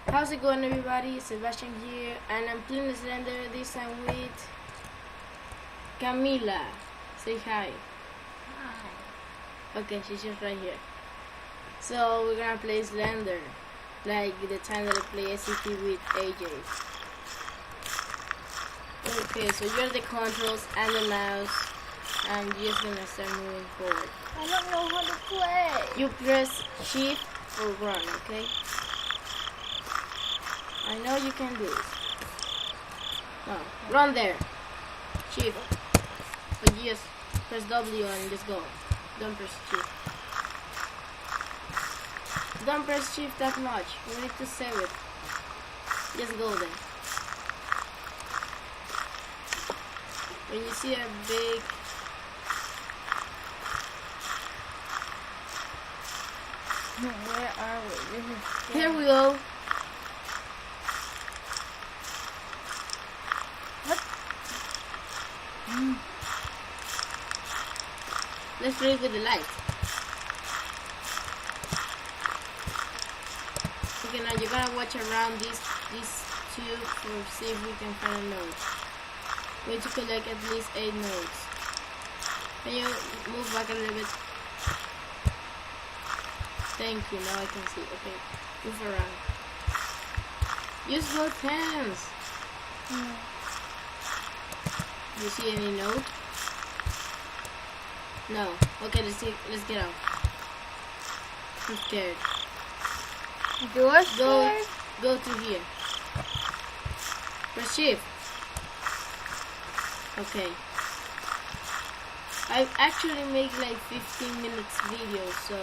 How's it going, everybody? Sebastian here, and I'm playing Slender this time with Camila. Say hi. Hi. Okay, she's just right here. So we're gonna play Slender, like the time that I play SCP with AJ. Okay, so you're the controls and the mouse. I'm just gonna start moving forward. I don't know how to play. You press shift or run, okay? I know you can do it. No, run there. Shift. But just press W and just go. Don't press shift. Don't press shift that much. We need to save it. Just go there. When you see a big Where are we? This is Here we go. What? Let's play with the light. Okay, now you're gonna watch around this tube to see if we can find a node. We need to collect at least 8 nodes. Can you move back a little bit? Thank you, now I can see. Okay, move around. Use both hands. You see any node? No. Okay, let's get out. I'm scared. You're scared? Go to here. Press shift. Okay. I actually make like 15 minutes video, so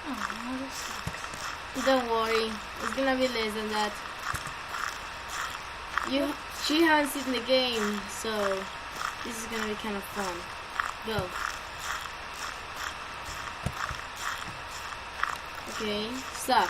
Oh, this sucks. don't worry. It's gonna be less than that. She hasn't seen the game, so this is gonna be kind of fun. Go. Okay, stop.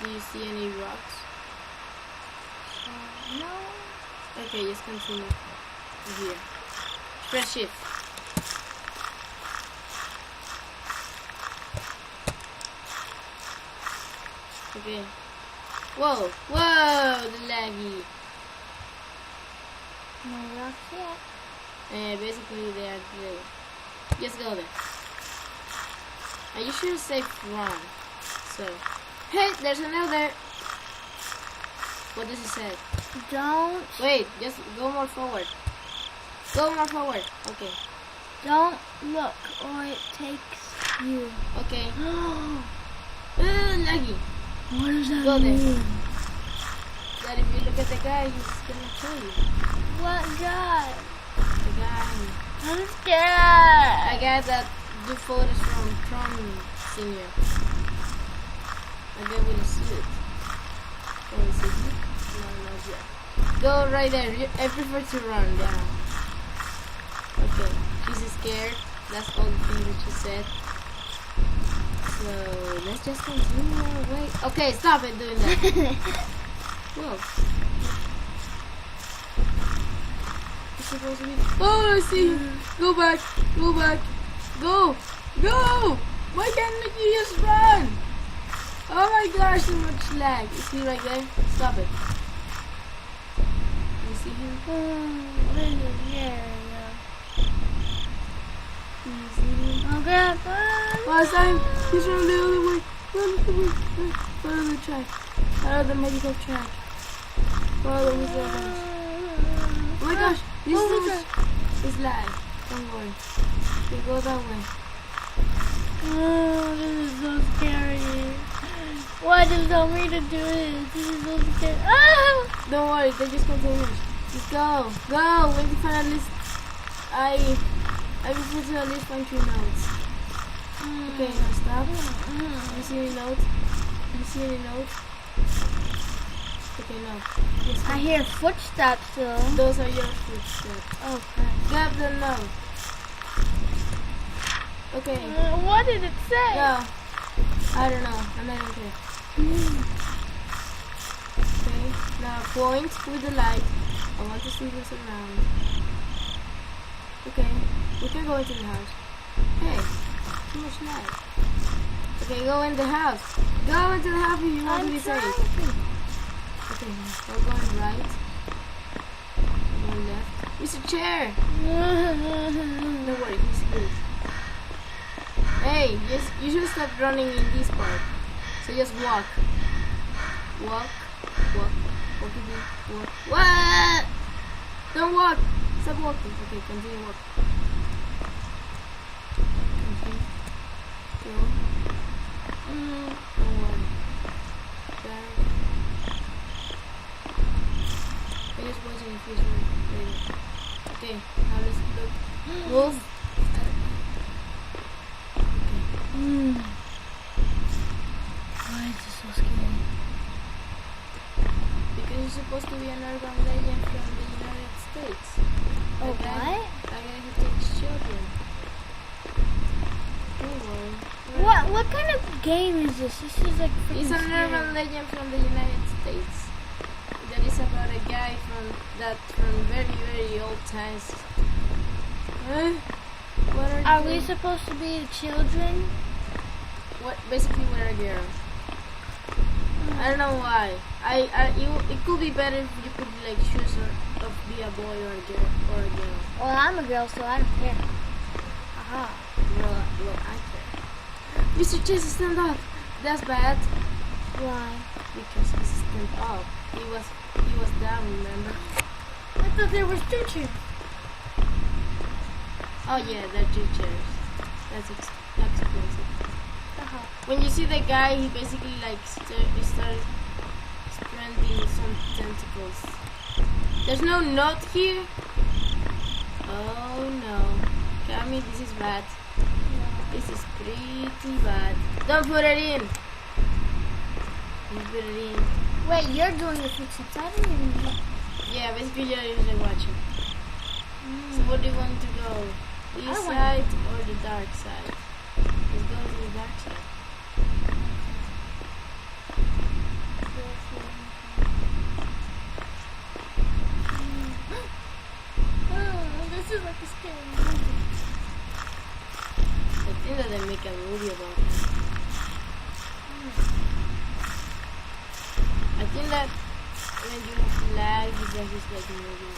Do you see any rocks? No. Okay, just continue here. Press shift. Okay. Whoa, the laggy. No rocks yet. Basically they are there. Just go there. And you should say run. So, hey, there's another. What does it say? Don't. Wait, just go more forward. Go more forward. Okay. Don't look, or it takes you. Okay. Laggy. What does that Go there. mean? That if you look at the guy, he's gonna kill you. What guy? The guy. I'm scared. I got that do photos from Tron Senior. I get with a suit. Can we see it? No, not yet. Go right there. I prefer to run down. Okay, she's scared. That's all the things that she said. So let's just continue our way. Okay, stop it doing that. Whoa. It's supposed to be. Oh, I see him. Go back. Go back. Go. Go. Why can't you just run? Oh my gosh, so much lag. Is he right there? Stop it. You see him? What is it here? You see him? Oh, God. Last time, he's running the other way. Run the way. Follow the track. Follow the medical track. Follow the servants. Oh my gosh, this is lag. Don't worry. We go that way. Oh, this is so scary. Why did you tell me to do this? This is so scary. Ah! Don't worry, they just continue. Just go. Go. When you find at least, I prefer to at least find 3 notes. Okay, now stop. You see any notes? You see any notes? Okay, no. Yes, I hear footsteps though. those are your footsteps. Okay. Grab the note. Okay. What did it say? No. I don't know. I'm not even care. Okay. Now point with the light. I want to see this around. Okay. We can go into the house. Hey. Too much light. Okay, go in the house. Go into the house if you want to be safe. Okay, we're going right. Going left. Mr. Chair! Don't worry, he's good. Hey, you should stop running in this part. So just walk. Walk. Walk. Walk. What? Don't walk. Stop walking. Okay, continue walking. Continue. Go. Don't worry. Back. I'm just watching if he's ready. Okay, now let's look. Move. Why is this so scary? Because you're supposed to be an urban legend from the United States. Oh, A guy who takes children. Don't worry. What kind of game is this? This is like freaking It's an scary. urban legend from the United States. That is about a guy from very, very old times. What Are you we doing? supposed to be children? Basically we're a girl. I don't know why. It could be better if you could like choose of be a boy or a girl Well, I'm a girl, so I don't care. Aha. Well, I care. Mr. Chase, stand up. That's bad Why? because he stand up. He was down. Remember? I thought there was 2 chairs. Oh yeah, they're 2 chairs. That's expensive. Uh-huh. When you see the guy, he basically like he started spreading some tentacles. There's no note here. Oh no, Cami, this is bad. This is pretty bad. Don't put it in. Don't put it in. Wait, you're doing the footsteps. I didn't even know. Yeah, basically you're usually watching. So what do you want to go? This I want- side or the dark side? Let's go to the dark side. This is like a scary movie. I think that they make a movie about it. I think that when you lag, it's like a movie.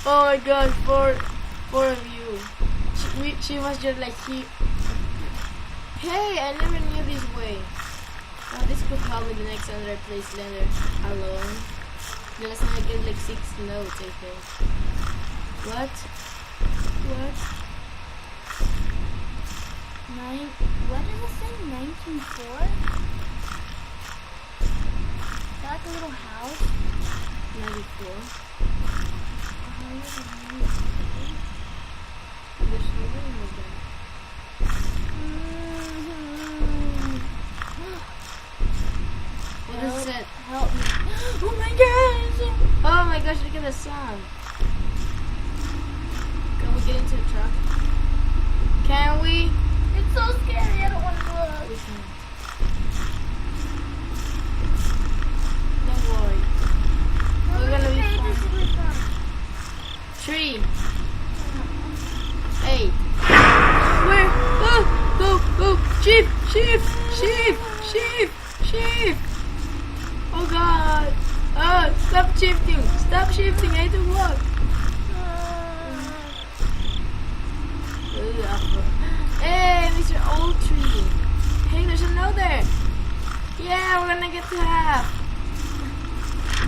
Oh my god, four of you. She was just like he. Hey, I never knew this way. Oh, this could help me the next time that I play Slender alone. The last time I get like 6 notes, I think. What? What does it say? 1904? Is that like a little house? 94. 193? There's no way in there. What is it? Help me. Oh my gosh! Oh my gosh, look at the sun. Can we get into the truck? Can we? It's so scary, I don't want to look. We can't. Don't worry. We're gonna be fine. 3. 8. Where? Go! Shift! Oh god! Oh, stop shifting! I need to walk. Hey, Mr. Old Tree. Hey, there's a note there. Yeah, we're gonna get to half.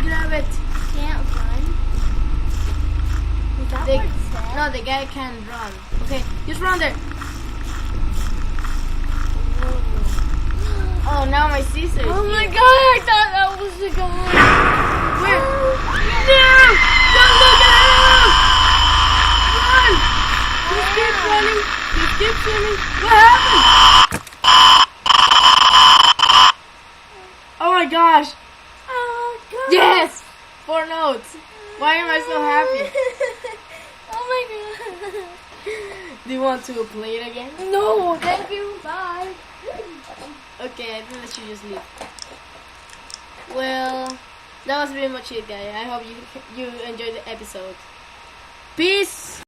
Grab it. Can't run. Is that The- what it said? No, the guy can't run. Okay, just run there. Oh, now my scissors. Oh my god, I thought that was the guy. Where? No! Don't look at him! Run! Just keep running. What happened? Oh my gosh. Oh god. Yes! 4 notes. Why am I so happy? Oh my god. Do you want to play it again? No, thank you. Bye. Okay, I think that should just leave. Well, that was pretty much it, guys. I hope you enjoyed the episode. Peace!